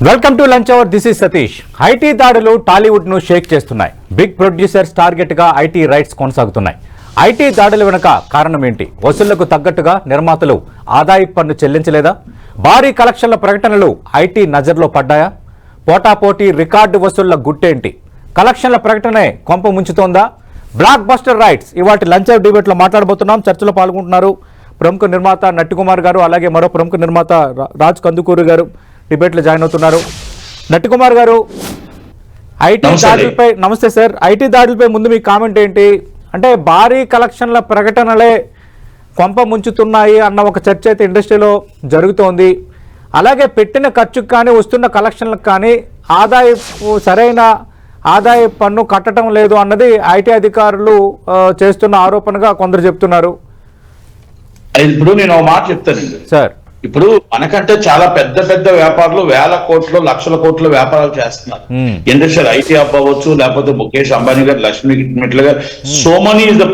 Welcome to lunch hour. This is Satish. IT దాడులు టాలీవుడ్ ను shake చేస్తున్నాయి. బిగ్ ప్రొడ్యూసర్స్ టార్గెట్ గా ఐటీ రైట్స్ కొనసాగుతున్నాయి. ఐటీ దాడుల వెనుక కారణం ఏంటి? వసూళ్లకు తగ్గట్టుగా నిర్మాతలు ఆదాయ పన్ను చెల్లించలేదా? భారీ కలెక్షన్ల ప్రకటనలు ఐటీ నజర్లో పడ్డాయా? పోటాపోటీ రికార్డు వసూళ్ల గుట్టేంటి? కలెక్షన్ల ప్రకటనే కొంప ముంచుతోందా? బ్లాక్ బస్టర్ రైట్స్ ఇవాటి లంచ్ అవర్ డిబేట్ లో మాట్లాడబోతున్నాం. చర్చలో పాల్గొంటున్నారు ప్రముఖ నిర్మాత నట్టికుమార్ గారు, అలాగే మరో ప్రముఖ నిర్మాత రాజ్ కందుకూరు గారు డిబేట్లో జాయిన్ అవుతున్నారు. నట్టికుమార్ గారు, ఐటీ దాడులపై నమస్తే సార్. ఐటీ దాడులపై ముందు మీ కామెంట్ ఏంటి? అంటే భారీ కలెక్షన్ల ప్రకటనలే కొంప ముంచుతున్నాయి అన్న ఒక చర్చ అయితే ఇండస్ట్రీలో జరుగుతోంది. అలాగే పెట్టిన ఖర్చుకు కానీ వస్తున్న కలెక్షన్లకు కానీ సరైన ఆదాయ పన్ను కట్టడం లేదు అన్నది ఐటీ అధికారులు చేస్తున్న ఆరోపణగా కొందరు చెప్తున్నారు. ఇప్పుడు నేను ఒక మాట చెప్తానండి సార్. ఇప్పుడు మనకంటే చాలా పెద్ద పెద్ద వ్యాపారులు వేల కోట్లు లక్షల కోట్ల వ్యాపారాలు చేస్తున్నారు. ఇండస్ట్రియల్ ఐటీ హబ్ అవ్వచ్చు, లేకపోతే ముఖేష్ అంబానీ గారు, లక్ష్మీ మిట్ల గారు, so money is the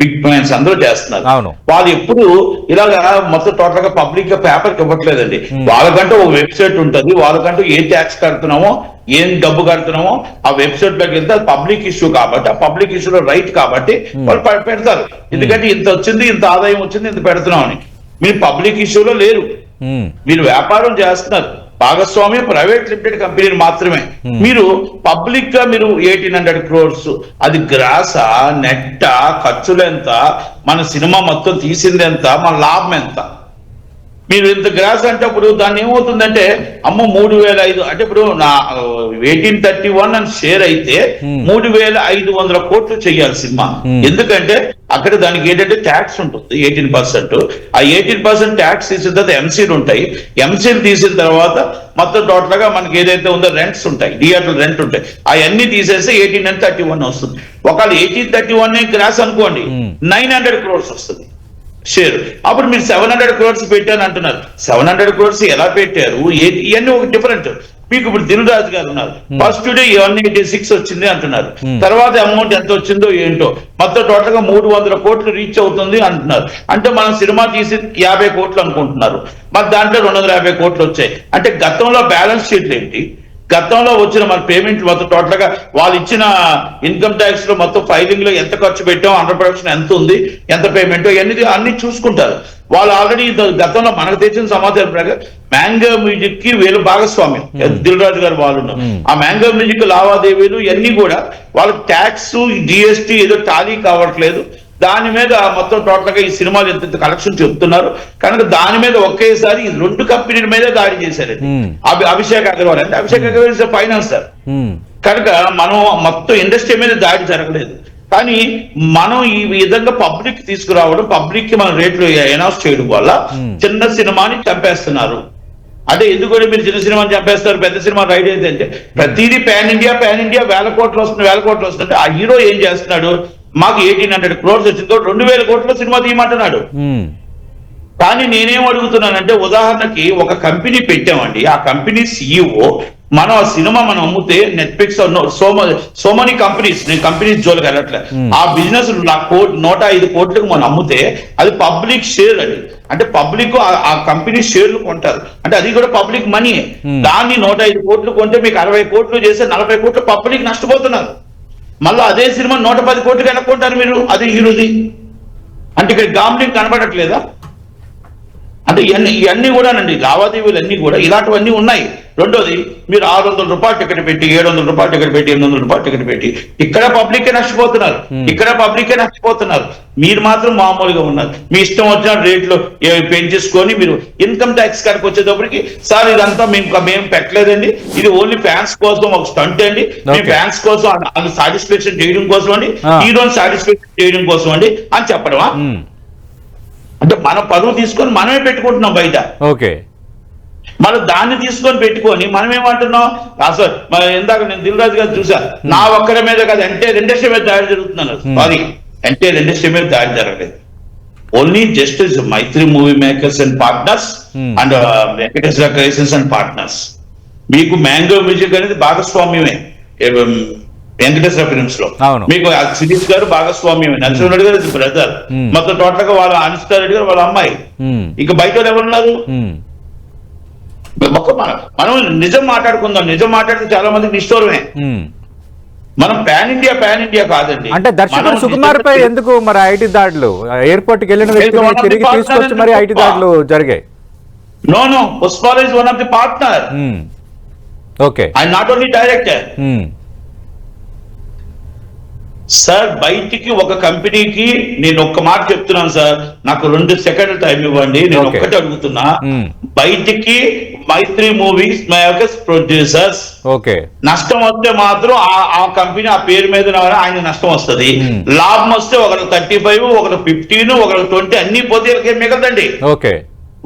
big plans అందరూ చేస్తున్నారు. వాళ్ళు ఎప్పుడు ఇలాగా మొత్తం టోటల్ గా పబ్లిక్ గా పేపర్కి ఇవ్వట్లేదండి. వాళ్ళకంటూ ఒక వెబ్సైట్ ఉంటుంది, వాళ్ళకంటూ ఏ ట్యాక్స్ కడుతున్నామో ఏం డబ్బు కడుతున్నామో ఆ వెబ్సైట్ లోకి వెళ్తే అది పబ్లిక్ ఇష్యూ కాబట్టి, ఆ పబ్లిక్ ఇష్యూలో రైట్ కాబట్టి వాళ్ళు పెడతారు. ఎందుకంటే ఇంత వచ్చింది, ఇంత ఆదాయం వచ్చింది, ఇంత పెడుతున్నాం అని. మీరు పబ్లిక్ ఇష్యూలో లేరు, మీరు వ్యాపారం చేస్తున్నారు. భాగస్వామ్యం ప్రైవేట్ లిమిటెడ్ కంపెనీలు మాత్రమే. మీరు పబ్లిక్ గా మీరు 1800 crores అది గ్రాసా, నెట్టా, ఖర్చులు ఎంత, మన సినిమా మొత్తం తీసింది ఎంత, మన లాభం ఎంత, మీరు ఇంత గ్రాస్ అంటే ఇప్పుడు దాన్ని ఏమవుతుందంటే అమ్మ 3,500 అంటే ఇప్పుడు నా 1831 అని షేర్ అయితే 3,500 కోట్లు చెయ్యాలి సినిమా. ఎందుకంటే అక్కడ దానికి ఏంటంటే ట్యాక్స్ ఉంటుంది 18%. ఆ 18% ట్యాక్స్ తీసిన తర్వాత ఎంసీలు ఉంటాయి. ఎంసీలు తీసిన తర్వాత మొత్తం టోటల్ గా మనకి ఏదైతే ఉందో రెంట్స్ ఉంటాయి, థియేటర్ రెంట్ ఉంటాయి. అవన్నీ తీసేస్తే 1831 వస్తుంది. ఒకవేళ 1831 గ్రాస్ అనుకోండి 900 crores వస్తుంది షేర్. అప్పుడు మీరు 700 crores పెట్టాను అంటున్నారు. 700 crores ఎలా పెట్టారు? ఇవన్నీ ఒక డిఫరెంట్. మీకు ఇప్పుడు దిల్ రాజు గారు ఉన్నారు, ఫస్ట్ డే 186 వచ్చింది అంటున్నారు. తర్వాత అమౌంట్ ఎంత వచ్చిందో ఏంటో మొత్తం టోటల్ గా 300 కోట్లు రీచ్ అవుతుంది అంటున్నారు. అంటే మనం సినిమా తీసి 50 కోట్లు అనుకుంటున్నారు, మరి దాంట్లో 250 కోట్లు వచ్చాయి. అంటే గతంలో బ్యాలెన్స్ షీట్లు ఏంటి, గతంలో వచ్చిన మన పేమెంట్ మొత్తం టోటల్ గా వాళ్ళు ఇచ్చిన ఇన్కమ్ ట్యాక్స్ లో మొత్తం ఫైలింగ్ లో ఎంత ఖర్చు పెట్టాం, అండర్ ప్రొడక్షన్ ఎంత ఉంది, ఎంత పేమెంట్, అన్ని చూసుకుంటారు వాళ్ళు. ఆల్రెడీ గతంలో మనకు తెచ్చిన సమాచారం ప్రకారం మ్యాంగో మ్యూజిక్ కి వీళ్ళు భాగస్వామ్యం, దిల్ రాజు గారు వాళ్ళు ఉన్నారు. ఆ మ్యాంగో మ్యూజిక్ లావాదేవీలు ఇవన్నీ కూడా వాళ్ళకి ట్యాక్స్, జిఎస్టీ ఏదో టాలీ కావట్లేదు. దాని మీద మొత్తం టోటల్ గా ఈ సినిమాలు ఎంత కలెక్షన్ చెప్తున్నారు కనుక దాని మీద ఒకేసారి ఈ 2 కంపెనీల మీదే దాడి చేశారండి. అభిషేక్ అగర్వాల్ అంటే అభిషేక్ అగర్వాల్ ఫైనాన్సర్ కనుక మనం మొత్తం ఇండస్ట్రీ మీద దాడి జరగలేదు. కానీ మనం ఈ విధంగా పబ్లిక్ తీసుకురావడం, పబ్లిక్ కి మన రేట్లు అనౌన్స్ చేయడం వల్ల చిన్న సినిమాని చంపేస్తున్నారు. అంటే ఎందుకంటే మీరు చిన్న సినిమాని చంపేస్తారు, పెద్ద సినిమా రైట్ అయితే అంటే ప్రతిదీ పాన్ ఇండియా వేల కోట్లు వస్తుంది. ఆ హీరో ఏం చేస్తున్నాడు, మాకు 1800 crores వచ్చిందో 2,000 కోట్ల సినిమా తీయమంటున్నాడు. కానీ నేనేం అడుగుతున్నానంటే ఉదాహరణకి ఒక కంపెనీ పెట్టామండి, ఆ కంపెనీ సిఇఓ మనం ఆ సినిమా మనం అమ్మితే నెట్ఫ్లిక్స్ సో మనీ కంపెనీస్, నేను కంపెనీస్ జోలికి వెళ్ళట్లేదు, ఆ బిజినెస్ 105 కోట్లకు మనం అమ్మితే అది పబ్లిక్ షేర్ అండి. అంటే పబ్లిక్ ఆ కంపెనీ షేర్లు కొంటారు, అంటే అది కూడా పబ్లిక్ మనీ. దాన్ని 105 కోట్లు కొంటే మీకు 60 కోట్లు చేస్తే 40 కోట్లు పబ్లిక్ నష్టపోతున్నారు. మళ్ళీ అదే సినిమా 110 కోట్లకి ఎన్నుకుంటారు మీరు, అది హీరోది. అంటే ఇక్కడ గాంబ్లింగ్ కనబడట్లేదా? అంటే ఇవన్నీ కూడానండి, లావాదేవీలు అన్ని కూడా ఇలాంటివన్నీ ఉన్నాయి. రెండోది, మీరు 600 రూపాయలు టికెట్ పెట్టి, 700 రూపాయలు టికెట్ పెట్టి, 800 రూపాయలు టికెట్ పెట్టి ఇక్కడ పబ్లికే నష్టపోతున్నారు. మీరు మాత్రం మామూలుగా ఉన్నారు. మీ ఇష్టం వచ్చిన రేట్లు పెంచేసుకొని మీరు ఇన్కమ్ ట్యాక్స్ కాడికి వచ్చేటప్పటికి సార్ ఇదంతా మేము పెట్టలేదండి, ఇది ఓన్లీ ఫ్యాన్స్ కోసం ఒక స్టంట్ అండి, మీ ఫ్యాన్స్ కోసం సాటిస్ఫాక్షన్ చేయడం కోసం అండి, హీరోని సాటిస్ఫాక్షన్ చేయడం కోసం అండి అని చెప్పడమా? అంటే మన పరువు తీసుకొని మనమే పెట్టుకుంటున్నాం బయట. ఓకే, మనం దాన్ని తీసుకొని పెట్టుకొని మనం ఏమంటున్నాం? అసలు ఇందాక నేను దిల్ రాజు గారు చూసా, నా ఒక్కరి మీద కాదు ఎంటైర్ ఇండస్ట్రీ మీద దాడి జరుగుతున్నాను. సారీ, ఎంటైర్ ఇండస్ట్రీ మీద దాడి జరగలేదు. Only just Mythri Movie Makers and partners and Venkateswara Creations and partners. మీకు మ్యాంగో మ్యూజిక్ అనేది భాగస్వామ్యమే వెంకటేశ్వర ఫిల్మ్స్ లో. మీకు సిరీస్ గారు భాగస్వామ్యం, నరసింహరెడ్డి గారు బ్రదర్, మొత్తం టోటల్ గా వాళ్ళ అనిష్టారెడ్డి గారు వాళ్ళ అమ్మాయి. ఇక బయట ఎవరున్నారు? మనం నిజం మాట్లాడుకుందాం. నిజం మాట్లాడితే చాలా మందికి నిష్ఠూరమే. మనం పాన్ ఇండియా కాదండి. అంటే దర్శకుడు సుకుమార్ పై ఎందుకు మరి ఐటీ దాడులు? ఎయిర్పోర్ట్ కి వెళ్ళిన వ్యక్తిని తిరిగి తీసుకొచ్చి మరి ఐటీ దాడులు జరిగాయి. No Pushpa is one of the partner. Okay, I not only director. Sir బయటికి ఒక కంపెనీకి నేను ఒక్క మాట చెప్తున్నాను సార్, నాకు 2 సెకండ్లు టైం ఇవ్వండి. నేను ఒక్కటి అడుగుతున్నా, బయటికి మైత్రి మూవీస్ ప్రొడ్యూసర్స్ నష్టం వస్తే మాత్రం ఆ కంపెనీ ఆ పేరు మీద ఆయన నష్టం వస్తుంది. లాభం వస్తే ఒకరు 35, ఒకరు 15, ఒకరు 20 అన్ని పోతే మిగతండి.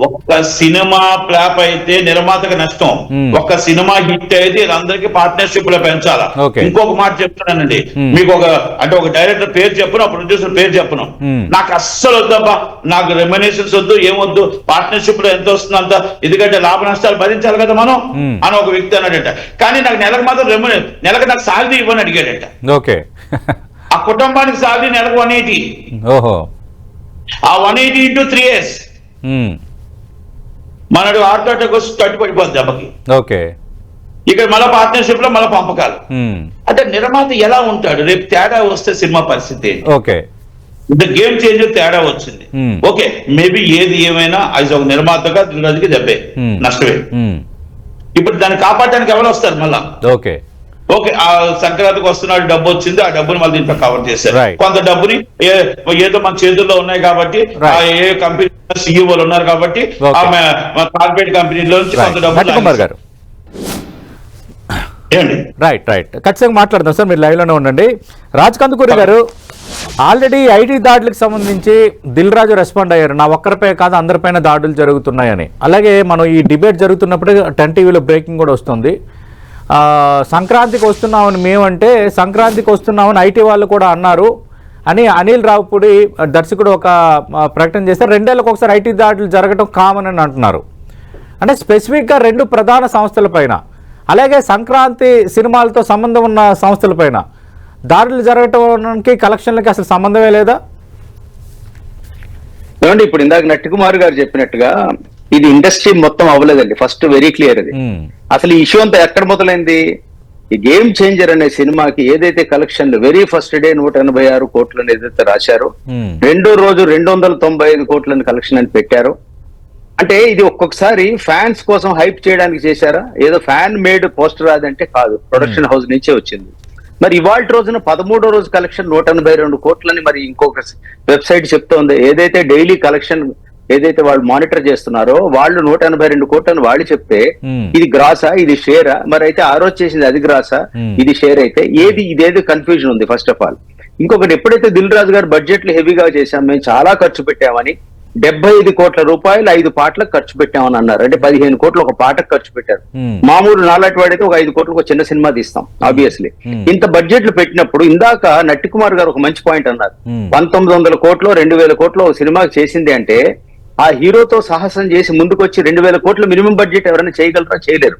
ఒక్క సినిమా ఫ్లాప్ అయితే నిర్మాతకు నష్టం, ఒక్క సినిమా హిట్ అయితే వీళ్ళందరికీ పార్ట్నర్షిప్ లో పెంచాలా. ఇంకొక మాట చెప్తున్నానండి మీకు, ఒక డైరెక్టర్ పేరు చెప్పను, ప్రొడ్యూసర్ పేరు చెప్పను, నాకు అస్సలు వద్దబ్బా, నాకు రెమ్యునరేషన్స్ వద్దు, ఏమొద్దు, పార్ట్నర్షిప్ లో ఎంత వస్తుంది అంత, ఎందుకంటే లాభ నష్టాలు భరించాలి కదా మనం అని ఒక వ్యక్తి అన్నాడట. కానీ నాకు నెలకు మాత్రం నెలకు నాకు సాలరీ ఇవ్వని అడిగాడట. ఆ కుటుంబానికి సాలరీ నెలకు 180. ఆ 180 into 3 years మనడు ఆటోటకు తట్టుపడిపోద్ది దెబ్బకి. ఇక్కడ మళ్ళీ పార్ట్నర్షిప్ లో మళ్ళీ పంపకాలు. అంటే నిర్మాత ఎలా ఉంటాడు? రేపు తేడా వస్తే సినిమా పరిస్థితి గేమ్ చేంజర్ తేడా వచ్చింది. ఓకే, మేబీ ఏది ఏమైనా అది ఒక నిర్మాతగా దిల్రాజుకి దెబ్బే, నష్టమే. ఇప్పుడు దాన్ని కాపాడడానికి ఎవరు వస్తారు మళ్ళా? ఓకే, ఆ సంక్రాంతికి వస్తున్నాడు, డబ్బు వచ్చింది, ఆ డబ్బుని మళ్ళీ దీంట్లో కవర్ చేశారు. కొంత డబ్బుని ఏదో మన చేతుల్లో ఉన్నాయి కాబట్టి, ఏ కంపెనీ సిఇఓలు ఉన్నారు కాబట్టి కార్పొరేట్ కంపెనీలో నుంచి కొంత డబ్బు. రైట్ ఖచ్చితంగా మాట్లాడదాం సార్, మీరు లైవ్ లోనే ఉండండి. రాజ్ కందుకూరి గారు, ఆల్రెడీ ఐటీ దాడులకు సంబంధించి దిల్ రాజు రెస్పాండ్ అయ్యారు, నా ఒక్కరిపై కాదు అందరిపైన దాడులు జరుగుతున్నాయని. అలాగే మనం ఈ డిబేట్ జరుగుతున్నప్పుడు 10 టీవీలో బ్రేకింగ్ కూడా వస్తుంది. సంక్రాంతికి వస్తున్నామని మేమంటే సంక్రాంతికి వస్తున్నామని ఐటీ వాళ్ళు కూడా అన్నారు అని అనిల్ రావుపూడి దర్శకుడు ఒక ప్రకటన చేస్తారు. 2 ఏళ్ళకి ఒకసారి ఐటీ దాడులు జరగడం కామన్ అని అంటున్నారు. అంటే స్పెసిఫిక్గా 2 ప్రధాన సంస్థలపైన, అలాగే సంక్రాంతి సినిమాలతో సంబంధం ఉన్న సంస్థలపైన దాడులు జరగటానికి కలెక్షన్లకి అసలు సంబంధమే లేదా? ఏమండి, ఇప్పుడు ఇందాక నట్టికుమార్ గారు చెప్పినట్టుగా ఇది ఇండస్ట్రీ మొత్తం అవ్వలేదండి. ఫస్ట్ వెరీ క్లియర్ అది. అసలు ఈ ఇష్యూ అంతా ఎక్కడ మొదలైంది? ఈ గేమ్ చేంజర్ అనే సినిమాకి ఏదైతే కలెక్షన్లు వెరీ ఫస్ట్ డే 186 కోట్లని ఏదైతే రాశారో, రెండో రోజు 295 కోట్లని కలెక్షన్ అని పెట్టారు. అంటే ఇది ఒక్కొక్కసారి ఫ్యాన్స్ కోసం హైప్ చేయడానికి చేశారా? ఏదో ఫ్యాన్ మేడ్ పోస్టర్ అదంటే కాదు, ప్రొడక్షన్ హౌస్ నుంచే వచ్చింది. మరి ఇవాళ రోజున 13వ రోజు కలెక్షన్ 182 కోట్లని మరి ఇంకొక వెబ్సైట్ చెప్తోంది. ఏదైతే డైలీ కలెక్షన్ ఏదైతే వాళ్ళు మానిటర్ చేస్తున్నారో వాళ్ళు 182 కోట్లని వాళ్ళు చెప్తే ఇది గ్రాసా, ఇది షేరా? మరి అయితే ఆ రోజు చేసింది అది గ్రాసా, ఇది షేర్ అయితే ఇదేది కన్ఫ్యూజన్ ఉంది ఫస్ట్ ఆఫ్ ఆల్. ఇంకొకటి, ఎప్పుడైతే దిల్ రాజు గారు బడ్జెట్లు హెవీగా చేశాం, మేము చాలా ఖర్చు పెట్టామని 75 కోట్ల రూపాయలు 5 పాటలకు ఖర్చు పెట్టామని అన్నారు. అంటే 15 కోట్లు ఒక పాటకు ఖర్చు పెట్టారు. మామూలు నాలాంటి వాడైతే ఒక 5 కోట్లకు ఒక చిన్న సినిమా తీస్తాం ఆబ్వియస్లీ. ఇంత బడ్జెట్లు పెట్టినప్పుడు ఇందాక నట్టికుమార్ గారు ఒక మంచి పాయింట్ అన్నారు, 1900 కోట్లు 2000 కోట్లు ఒక సినిమాకి చేసింది అంటే ఆ హీరోతో సాహసం చేసి ముందుకు వచ్చి 2000 కోట్ల మినిమం బడ్జెట్ ఎవరైనా చేయగలరా? చేయలేరు.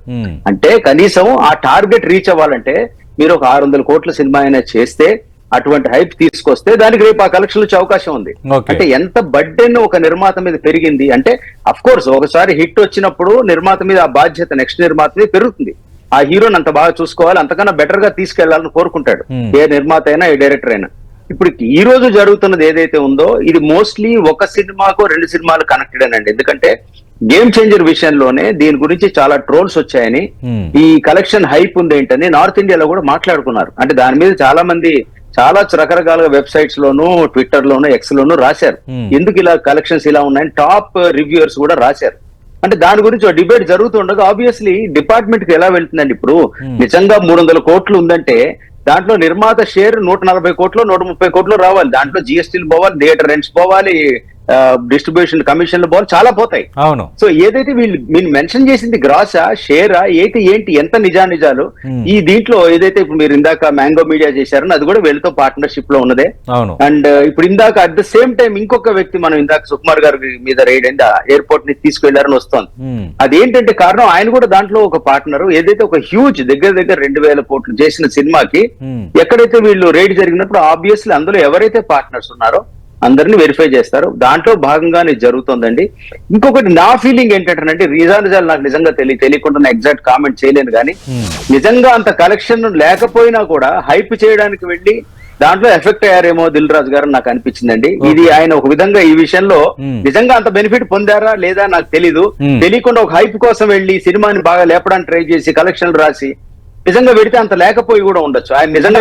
అంటే కనీసం ఆ టార్గెట్ రీచ్ అవ్వాలంటే మీరు ఒక 600 కోట్ల సినిమా అయినా చేస్తే, అటువంటి హైప్ తీసుకొస్తే దానికి రేపు ఆ కలెక్షన్ వచ్చే అవకాశం ఉంది. అంటే ఎంత బడ్డెన్ ఒక నిర్మాత మీద పెరిగింది అంటే, అఫ్ కోర్స్ ఒకసారి హిట్ వచ్చినప్పుడు నిర్మాత మీద ఆ బాధ్యత నెక్స్ట్ నిర్మాత మీద పెరుగుతుంది. ఆ హీరోని అంత బాగా చూసుకోవాలి, అంతకన్నా బెటర్ గా తీసుకెళ్లాలని కోరుకుంటాడు ఏ నిర్మాత అయినా ఏ డైరెక్టర్ అయినా. ఇప్పుడు ఈ రోజు జరుగుతున్నది ఏదైతే ఉందో ఇది మోస్ట్లీ ఒక సినిమాకో 2 సినిమాలు కనెక్టెడ్ అనండి. ఎందుకంటే గేమ్ చేంజర్ విషయంలోనే దీని గురించి చాలా ట్రోల్స్ వచ్చాయని, ఈ కలెక్షన్ హైప్ ఉంది ఏంటని నార్త్ ఇండియాలో కూడా మాట్లాడుకున్నారు. అంటే దాని మీద చాలా మంది చాలా రకరకాలుగా వెబ్సైట్స్ లోను, ట్విట్టర్ లోను, ఎక్స్ లోను రాశారు ఎందుకు ఇలా కలెక్షన్స్ ఇలా ఉన్నాయని. టాప్ రివ్యూయర్స్ కూడా రాశారు. అంటే దాని గురించి ఒక డిబేట్ జరుగుతుండగా ఆబ్వియస్లీ డిపార్ట్మెంట్ కి ఎలా వెళ్తుందండి? ఇప్పుడు నిజంగా 300 కోట్లు ఉందంటే దాంట్లో నిర్మాత షేర్ 140 కోట్లు 130 కోట్లు రావాలి. దాంట్లో జిఎస్టీలు పోవాలి, థియేటర్ రెంట్స్ పోవాలి, డిస్ట్రిబ్యూషన్ కమిషన్లు పోవాలి, చాలా పోతాయి. అవును. సో ఏదైతే మీరు మెన్షన్ చేసింది గ్రాసా, షేరా, ఏంటి ఎంత నిజాలు ఈ దీంట్లో ఏదైతే ఇప్పుడు మీరు ఇందాక మ్యాంగో మీడియా చేశారని అది కూడా వీళ్ళతో పార్ట్నర్షిప్ లో ఉన్నదే. అండ్ ఇప్పుడు ఇందాక అట్ ద సేమ్ టైం ఇంకొక వ్యక్తి మనం ఇందాక సుకుమార్ గారి మీద రైడ్ అయింది, ఎయిర్పోర్ట్ ని తీసుకెళ్లారని వస్తోంది. అదేంటంటే కారణం ఆయన కూడా దాంట్లో ఒక పార్ట్నర్. ఏదైతే ఒక హ్యూజ్ దగ్గర 2000 కోట్లు చేసిన సినిమాకి ఎక్కడైతే వీళ్ళు రైడ్ జరిగినప్పుడు ఆబ్వియస్లీ అందులో ఎవరైతే పార్ట్నర్స్ ఉన్నారో అందరినీ వెరిఫై చేస్తారు. దాంట్లో భాగంగానే జరుగుతుందండి. ఇంకొకటి నా ఫీలింగ్ ఏంటంటే రీజాలు నాకు నిజంగా తెలియకుండా ఎగ్జాక్ట్ కామెంట్ చేయలేను, కానీ నిజంగా అంత కలెక్షన్ లేకపోయినా కూడా హైప్ చేయడానికి వెళ్ళి దాంట్లో ఎఫెక్ట్ అయ్యారేమో దిల్ రాజు గారు నాకు అనిపించిందండి. ఇది ఆయన ఒక విధంగా ఈ విషయంలో నిజంగా అంత బెనిఫిట్ పొందారా లేదా నాకు తెలీదు. తెలియకుండా ఒక హైప్ కోసం వెళ్ళి సినిమాని బాగా లేపడానికి ట్రై చేసి కలెక్షన్లు రాసి నిజంగా పెడితే అంత లేకపోయి కూడా ఉండొచ్చు. ఆయన నిజంగా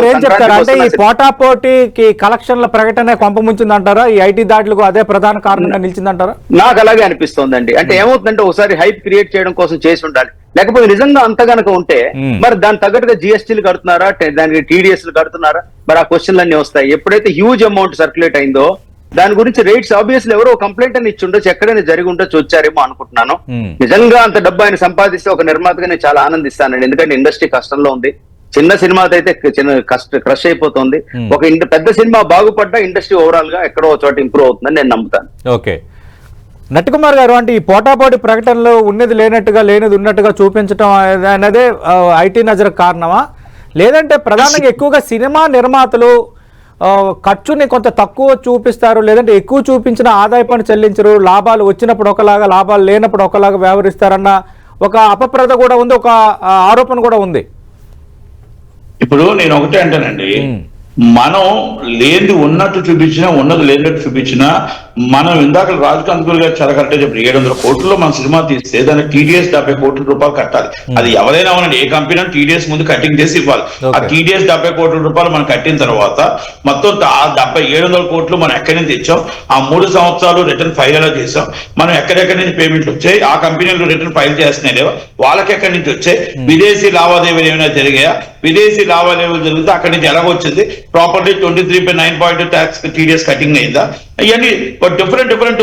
ఏం చెప్తారు అంటే ఈ పోటాపోటీకి కలెక్షన్ల ప్రకటన కొంపముంచింది అంటారా? ఈ ఐటీ దాడులకు అదే ప్రధాన కారణంగా నిలిచిందంటారా? నాకు అలాగే అనిపిస్తోందండి. అంటే ఏమవుతుందంటే ఒకసారి హైప్ క్రియేట్ చేయడం కోసం చేసి ఉండాలి. లేకపోతే నిజంగా అంత గనక ఉంటే మరి దాని తగ్గట్టుగా జిఎస్టీలు కడుతున్నారా, దానికి టీడీఎస్లు కడుతున్నారా, మరి ఆ క్వశ్చన్లు అన్ని వస్తాయి. ఎప్పుడైతే హ్యూజ్ అమౌంట్ సర్క్యులేట్ అయిందో దాని గురించి రేట్స్ ఆబ్వియస్లీ ఎవరో కంప్లైంట్ అని ఇచ్చి ఉండొచ్చు, ఎక్కడైనా జరిగి ఉండొచ్చు, వచ్చారేమో అనుకుంటున్నాను. నిజంగా అంత డబ్బు ఆయన సంపాదిస్తే ఒక నిర్మాతగా నేను చాలా ఆనందిస్తానండి. ఎందుకంటే ఇండస్ట్రీ కష్టంలో ఉంది. చిన్న సినిమాతో అయితే క్రష్ అయిపోతుంది. ఒక పెద్ద సినిమా బాగుపడ్డా ఇండస్ట్రీ ఓవరాల్ గా ఎక్కడో చోట ఇంప్రూవ్ అవుతుందని నేను నమ్ముతాను. ఓకే, నట్టికుమార్ గారు, అంటే ఈ పోటాపోటీ ప్రకటనలో ఉన్నది లేనట్టుగా లేనిది ఉన్నట్టుగా చూపించడం అనేది ఐటీ నజర్ కారణమా, లేదంటే ప్రధానంగా ఎక్కువగా సినిమా నిర్మాతలు ఖర్చుని కొంత తక్కువ చూపిస్తారు, లేదంటే ఎక్కువ చూపించిన ఆదాయ పన్ను చెల్లించరు, లాభాలు వచ్చినప్పుడు ఒకలాగా లేనప్పుడు ఒకలాగా వ్యవహరిస్తారన్న ఒక అపప్రద కూడా ఉంది, ఒక ఆరోపణ కూడా ఉంది. ఇప్పుడు నేను ఒకటే అంటానండి, మనం లేనిది ఉన్నట్టు చూపించినా ఉన్నది లేనట్టు చూపించినా మనం ఇందాక రాజకాంత్ గారు చాలా కరెక్ట్ చెప్పారు. 700 కోట్లలో మన సినిమా తీస్తే దానికి టీడీఎస్ 70 కోట్ల రూపాయలు కట్టాలి. అది ఎవరైనా అవునండి, ఏ కంపెనీ టీడీఎస్ ముందు కటింగ్ చేసి ఇవ్వాలి. ఆ టీడీఎస్ 70 కోట్ల రూపాయలు మనం కట్టిన తర్వాత మొత్తం 700 కోట్లు మనం ఎక్కడి నుంచి తెచ్చాం, ఆ 3 సంవత్సరాలు రిటర్న్ ఫైల్ ఎలా చేసాం, మనం ఎక్కడెక్కడి నుంచి పేమెంట్లు వచ్చాయి, ఆ కంపెనీలు రిటర్న్ ఫైల్ చేస్తున్నాయి లేవా, వాళ్ళకి ఎక్కడి నుంచి వచ్చాయి, విదేశీ లావాదేవీలు ఏమైనా జరిగాయా, విదేశీ లావాదేవీలు జరిగితే అక్కడి నుంచి ఎలాగొచ్చింది, ప్రాపర్టీ 23.9 ట్యాక్స్ టీడీఎస్ కటింగ్ అయిందా, ఇవన్నీ డిఫరెంట్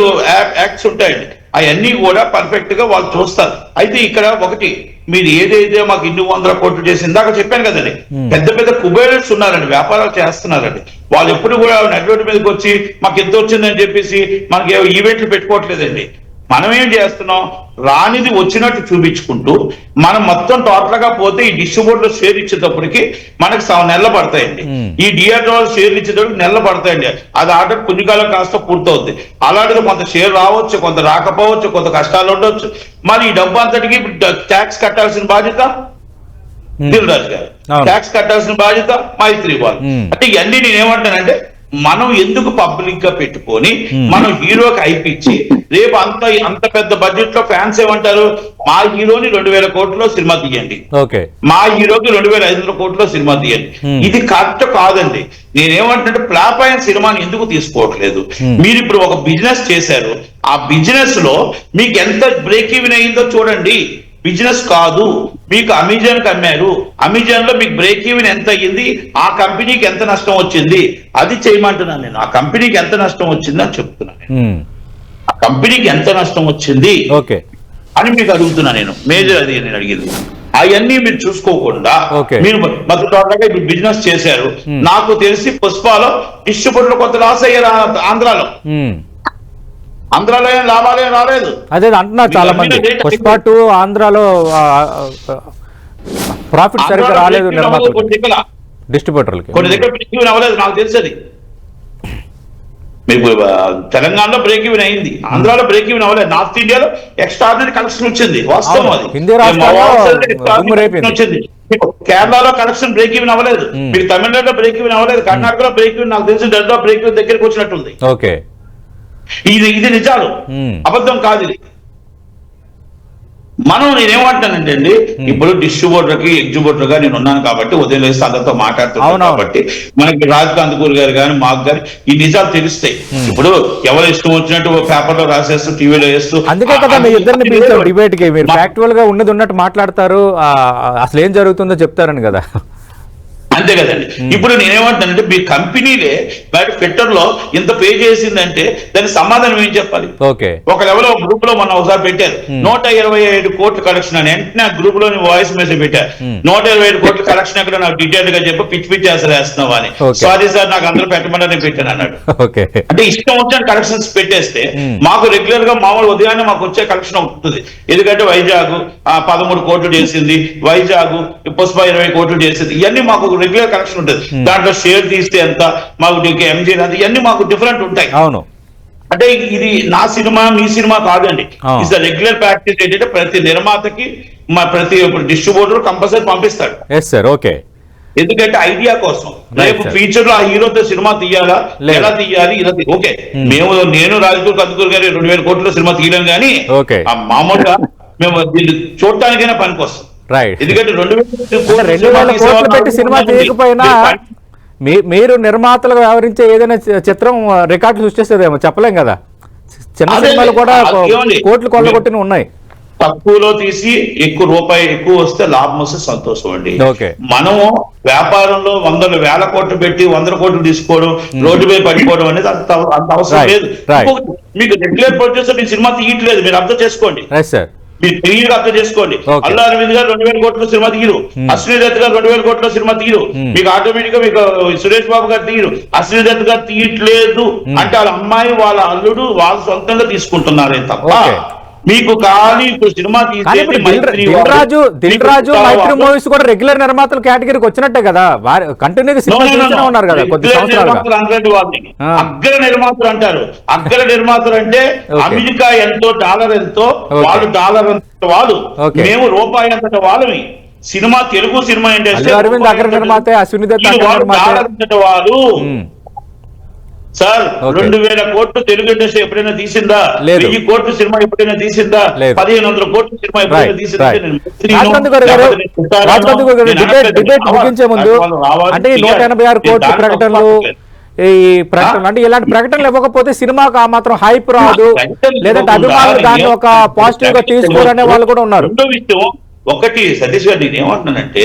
యాక్ట్స్ ఉంటాయండి. అవన్నీ కూడా పర్ఫెక్ట్ గా వాళ్ళు చూస్తారు. అయితే ఇక్కడ ఒకటి, మీరు ఏదైతే మాకు 200 కోట్లు చేసి ఇందాక చెప్పాను కదండి, పెద్ద పెద్ద కుబేరర్స్ ఉన్నారండి, వ్యాపారాలు చేస్తున్నారండి. వాళ్ళు ఎప్పుడు కూడా నెట్వర్క్ మీదకి వచ్చి మాకు ఎంత వచ్చిందని చెప్పేసి మనకి ఈవెంట్లు పెట్టుకోవట్లేదండి. మనం ఏం చేస్తున్నాం, రానిది వచ్చినట్టు చూపించుకుంటూ మనం మొత్తం టోటల్ గా పోతే ఈ డిస్ట్రిబ్యూటర్ షేర్ ఇచ్చేటప్పటికి మనకి నెలలు పడతాయండి. ఈ డిఆర్డీఓ షేర్లు ఇచ్చేటప్పుడు నెలలు పడతాయండి. అది ఆర్డర్ పుణ్యకాలం కాస్త పూర్తవుద్ది. అలాంటిది కొంత షేర్ రావచ్చు, కొంత రాకపోవచ్చు, కొంత కష్టాలు ఉండొచ్చు. మరి ఈ డబ్బు అంతటికి ట్యాక్స్ కట్టాల్సిన బాధ్యత దిల్ రాజు గారు, ట్యాక్స్ కట్టాల్సిన బాధ్యత మైత్రి వాళ్ళు. అంటే ఇవన్నీ నేనేమంటానంటే, మనం ఎందుకు పబ్లిక్ గా పెట్టుకొని మనం హీరోకి అయిపించి రేపు అంత పెద్ద బడ్జెట్ లో ఫ్యాన్స్ ఏమంటారు, మా హీరోని 2000 కోట్లలో సినిమా తీయండి, మా హీరోకి 2500 కోట్లలో సినిమా తీయండి. ఇది కరెక్ట్ కాదండి. నేనేమంటే ఫ్లాప్ అయిన సినిమాని ఎందుకు తీసుకోవట్లేదు? మీరు ఇప్పుడు ఒక బిజినెస్ చేశారు, ఆ బిజినెస్ లో మీకు ఎంత బ్రేక్ ఈవెన్ అయిందో చూడండి. బిజినెస్ కాదు, మీకు అమెజాన్ కి అమ్మారు, అమెజాన్ లో మీకు బ్రేక్ ఈవెన్ ఎంత అయ్యింది, ఆ కంపెనీకి ఎంత నష్టం వచ్చింది, అది చేయమంటున్నాను నేను. ఆ కంపెనీకి ఎంత నష్టం వచ్చింది అని చెప్తున్నాను. ఆ కంపెనీకి ఎంత నష్టం వచ్చింది అని మీకు అడుగుతున్నా నేను. మేజర్ అది నేను అడిగింది. అవన్నీ మీరు చూసుకోకుండా మీరు మొదటి ఇప్పుడు బిజినెస్ చేశారు. నాకు తెలిసి పుష్పాలో డిస్ట్రిబ్యూటర్లు కొంత లాస్ అయ్యారు ఆంధ్రాలో. ఆంధ్రాలో ఏం లాభాలు ఏం రాలేదు. అదే అంటున్నారు చాలా మంది, పుష్ప 2 ఆంధ్రాలో ప్రాఫిట్ సరిగ్గా రాలేదు డిస్ట్రిబ్యూటర్లకి. కొన్ని దగ్గర బ్రేక్ ఈవెన్ అవ్వలేదు, నాకు తెలిసేది. మీకు తెలంగాణలో బ్రేక్ ఈవెన్ అయింది, ఆంధ్రాలో బ్రేక్ ఈవెన్ అవ్వలేదు. నార్త్ ఇండియాలో ఎక్స్ట్రాడినరీ కలెక్షన్ వచ్చింది, వాస్తవం అది. వచ్చింది. కేరళలో కలెక్షన్ బ్రేక్ ఈవెన్ అవ్వలేదు, మీకు తమిళనాడులో బ్రేక్ ఈవెన్ అవ్వలేదు, కర్ణాటకలో బ్రేక్ ఈవెన్ నాకు తెలిసి ఢిల్లీలో బ్రేక్ ఈవెన్ దగ్గరికి వచ్చినట్టుంది. ఇది నిజాలు, అబద్ధం కాదు ఇది. నేనేమంటానంటే అండి, ఇప్పుడు డిస్ట్రిబ్యూటర్ కి ఎగ్జిబ్యూటర్ గా నేను ఉన్నాను కాబట్టి ఉదయం వేస్తే అందరితో మాట్లాడుతున్నాను కాబట్టి మనకి రాజకాంత్ గారు కానీ మాకు కానీ ఈ నిజాలు తెలుస్తాయి. ఇప్పుడు ఎవరు ఇష్టం వచ్చినట్టు పేపర్ లో రాసేస్తూ టీవీలో వేస్తూ, అందుకే కదా మీ ఇద్దరిని పిలిచారు డిబేట్ కి. మీరు ఫ్యాక్చువల్ గా ఉన్నది ఉన్నట్టు మాట్లాడతారు, అసలు ఏం జరుగుతుందో చెప్తారని కదా. అంతే కదండి. ఇప్పుడు నేనేమంటానంటే, మీ కంపెనీలే బయట ట్విట్టర్ లో ఇంత పే చేసిందంటే దానికి సమాధానం ఏం చెప్పాలి? ఒక లెవెల్ గ్రూప్ లో మనం ఒకసారి పెట్టారు 125 కోట్ల కలెక్షన్ అని. వెంటనే ఆ గ్రూప్ లోని వాయిస్ మెసేజ్ పెట్టారు, 125 కోట్ల కలెక్షన్ ఎక్కడ నాకు డీటెయిల్ గా చెప్పి పిచ్చి అసలు వేస్తున్నావా అని. సారీ సార్, నాకు అందరూ పెట్టమని నేను పెట్టాను అన్నాడు. అంటే ఇష్టం వచ్చిన కలెక్షన్స్ పెట్టేస్తే మాకు రెగ్యులర్ గా మామూలు ఉదయాన్నే మాకు వచ్చే కలెక్షన్ ఉంటుంది. ఎందుకంటే వైజాగ్ 13 కోట్లు చేసింది, వైజాగ్ పుష్ప 20 కోట్లు చేసింది, ఇవన్నీ మాకు రెగ్యులర్ కలెక్షన్ ఉంటుంది. దాంట్లో షేర్ తీస్తే ఎంత, మాకు ఎంజీ అది ఇవన్నీ మాకు డిఫరెంట్ ఉంటాయి. అవును. అంటే ఇది నా సినిమా మీ సినిమా కాదండి. ఇస్ ద రెగ్యులర్ ప్రాక్టీస్ ఏంటంటే ప్రతి నిర్మాతకి ప్రతి డిస్ట్రిబ్యూటర్ కంపల్సరీ పంపిస్తాడు. ఓకే. ఎందుకంటే ఐడియా కోసం రేపు ఫ్యూచర్ లో ఆ హీరోతో సినిమా తీయాలా, ఎలా తీయాలి, ఇలా ఓకే. నేను రాజకీయ కందుకూరు గారి 2000 కోట్ల సినిమా తీయడం కానీ మామూలుగా మేము దీన్ని చూడటానికైనా పనికి వస్తాం. ఎందుకంటే 2000 కోట్లు పెట్టి సినిమా తీయకపోయినా మీరు నిర్మాతలుగా వ్యవహరించే ఏదైనా చిత్రం రికార్డు సృష్టిస్తుందేమో చెప్పలేం కదా. చిన్న సినిమాలు కూడా కోట్లు కొల్లగొట్టిన ఉన్నాయి. తక్కువలో తీసి రూపాయి ఎక్కువ వస్తే లాభం వస్తే సంతోషం అండి. మనము వ్యాపారంలో 100,000 కోట్లు పెట్టి 100 కోట్లు తీసుకోవడం, రోడ్డు మీద పడిపోవడం అనేది అంత అవసరం లేదు. మీకు రెగ్యులర్ ప్రొడ్యూసర్ మీ సినిమా తీయట్లేదు, మీరు అర్థం చేసుకోండి. మీరు క్లియర్ అర్థం చేసుకోండి. అల్లు అరవింద్ గారు 2000 కోట్ల సినిమా తీయరు, అశ్విని దత్ గారు 2000 కోట్ల సినిమా తీయరు, మీకు ఆటోమేటిక్ గా మీకు సురేష్ బాబు గారు తీయరు, అశ్విని దత్ గారు తీయట్లేదు అంటే వాళ్ళ అమ్మాయి వాళ్ళ అల్లుడు వాళ్ళు సొంతంగా తీసుకుంటున్నారే తప్ప మీకు కానీ ఇప్పుడు సినిమా దిల్ రాజు మైత్రి మూవీస్ కూడా రెగ్యులర్ నిర్మాతల కేటగిరీకి వచ్చినట్టే కదా, కంటిన్యూగా సినిమా ఉన్నారు కదా కొద్ది సంవత్సరాలుగా. అగ్ర నిర్మాతలు అంటారు. అగ్ర నిర్మాతలు అంటే అమెరికా ఎంతో డాలర్ ఎంతో వాళ్ళు డాలర్ అంత వాళ్ళు, మేము రూపాయి అంతట వాళ్ళని. Cinema Telugu cinema industry Aravind అగ్ర నిర్మాత, అశ్విని దత్ డాలర్ అంతట వాళ్ళు. సార్ 2000 కోట్లు తెలుగు ఇండస్ట్రీ ఎప్పుడైనా తీసిందా? 1000 కోట్లు సినిమా ఎప్పుడైనా తీసిందా? 1500 కోట్లు సినిమా ఎప్పుడైనా తీసిందా? డిబేట్ ముగించే ముందు అంటే 186 కోట్ల ప్రకటనలు, ఈ ప్రకటనలు అంటే ఇలాంటి ప్రకటనలు ఇవ్వకపోతే సినిమాకు ఆ మాత్రం హైప్ రాదు, లేదంటే అభిమానులు దాన్ని ఒక పాజిటివ్ గా తీసుకోరనే వాళ్ళు కూడా ఉన్నారు. ఒకటి సతీష్ గారు నేను ఏమంటున్నానంటే,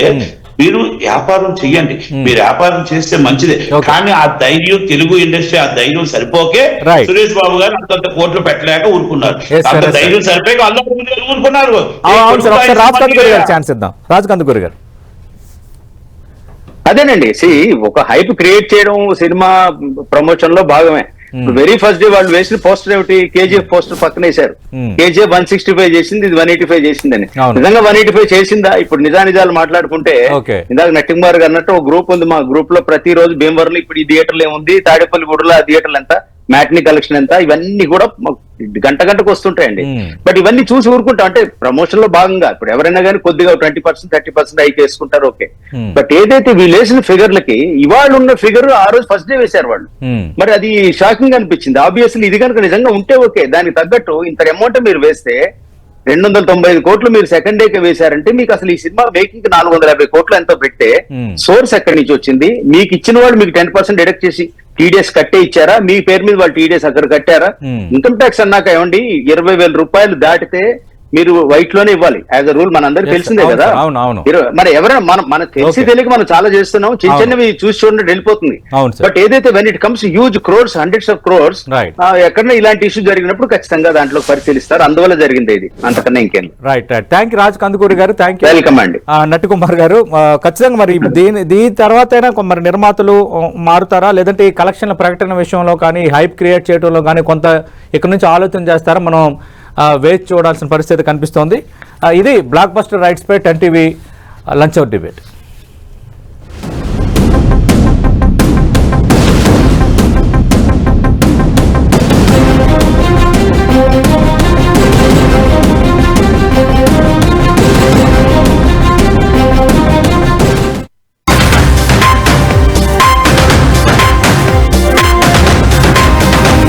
మీరు వ్యాపారం చెయ్యండి, మీరు వ్యాపారం చేస్తే మంచిదే, కానీ ఆ ధైర్యం తెలుగు ఇండస్ట్రీ ఆ ధైర్యం సరిపోకే సురేష్ బాబు గారు అంతంత కోట్లు పెట్టలేక ఊరుకున్నారు. అంత ధైర్యం సరిపోక అల్లు అరవింద్ గారు ఊరుకున్నారు. రాజ్ కందుకూరి గారు అదేనండి, ఒక హైప్ క్రియేట్ చేయడం సినిమా ప్రమోషన్ లో భాగమే. వెరీ ఫస్ట్ డే వాళ్ళు వేసిన పోస్టర్ ఏమిటి? కేజీఎఫ్ పోస్టర్ పక్కన వేశారు. కేజీఎఫ్ 165 చేసింది, ఇది 185 చేసిందని. నిజంగా 185 చేసిందా? ఇప్పుడు నిజాలు మాట్లాడుకుంటే ఇందాక నట్టింబారు అన్నట్టు ఒక గ్రూప్ ఉంది, మా గ్రూప్ లో ప్రతిరోజు భీమవరంలో ఇప్పుడు ఈ థియేటర్లు ఏముంది, తాడేపల్లి గుడిలో ఆ థియేటర్లు ఎంత, మ్యాట్నీ కలెక్షన్ ఎంత, ఇవన్నీ కూడా గంటకు వస్తుంటాయండి. బట్ ఇవన్నీ చూసి ఊరుకుంటాం. అంటే ప్రమోషన్ లో భాగంగా ఇప్పుడు ఎవరైనా కానీ కొద్దిగా 20% 30% హైక్ వేసుకుంటారు, ఓకే. బట్ ఏదైతే వీళ్ళు వేసిన ఫిగర్లకి ఇవాళ ఉన్న ఫిగర్ ఆ రోజు ఫస్ట్ డే వేశారు వాళ్ళు. మరి అది షాకింగ్ అనిపించింది. ఆబ్వియస్లీ ఇది కనుక నిజంగా ఉంటే ఓకే, దానికి తగ్గట్టు ఇంత అమౌంట్ మీరు వేస్తే 295 కోట్లు మీరు సెకండ్ డేకి వేశారంటే మీకు అసలు ఈ సినిమా మేకింగ్ 450 కోట్లు ఎంతో పెట్టే సోర్స్ ఎక్కడి నుంచి వచ్చింది? మీకు ఇచ్చిన వాళ్ళు మీకు 10% డిడక్ట్ చేసి టీడీఎస్ కట్టే ఇచ్చారా? మీ పేరు మీద వాళ్ళు టీడీఎస్ అక్కడ కట్టారా? ఇన్కమ్ ట్యాక్స్ అన్నాక ఏమండి 20,000 రూపాయలు దాటితే మీరు వైట్ లోనే ఇవ్వాలి యాజ్ అ రూల్, మనందరికి తెలిసిందే కదా. మరి ఎవరైనా మనకు తెలిసి తెలియక మనం చాలా చేస్తున్నాం, చిన్న చిన్నవి చూసి చూడండి వెళ్ళిపోతుంది. బట్ ఏదైతే when it comes huge crores, hundreds of crores, ఎక్కడైనా ఇలాంటి ఇష్యూ జరిగినప్పుడు ఖచ్చితంగా దాంట్లో పరిశీలిస్తారు. అందువల్ల జరిగింది ఇది, అంతకన్నా ఇంకేం. Right. Thank you Raj Kandukuri గారు. Thank you. వెల్కమ్ అండి. నట్టు కుమార్ గారు, ఖచ్చితంగా మరి దీని తర్వాత అయినా మరి నిర్మాతలు మారుతారా, లేదంటే ఈ కలెక్షన్ల ప్రకటన విషయంలో కానీ హైప్ క్రియేట్ చేయడంలో కానీ కొంత ఇక్కడ నుంచి ఆలోచన చేస్తారా? మనం వేచి చూడాల్సిన పరిస్థితి కనిపిస్తోంది. ఇది బ్లాక్ బస్టర్ రైట్స్ పై 10 టీవీ లంచ్ అవర్ డిబేట్.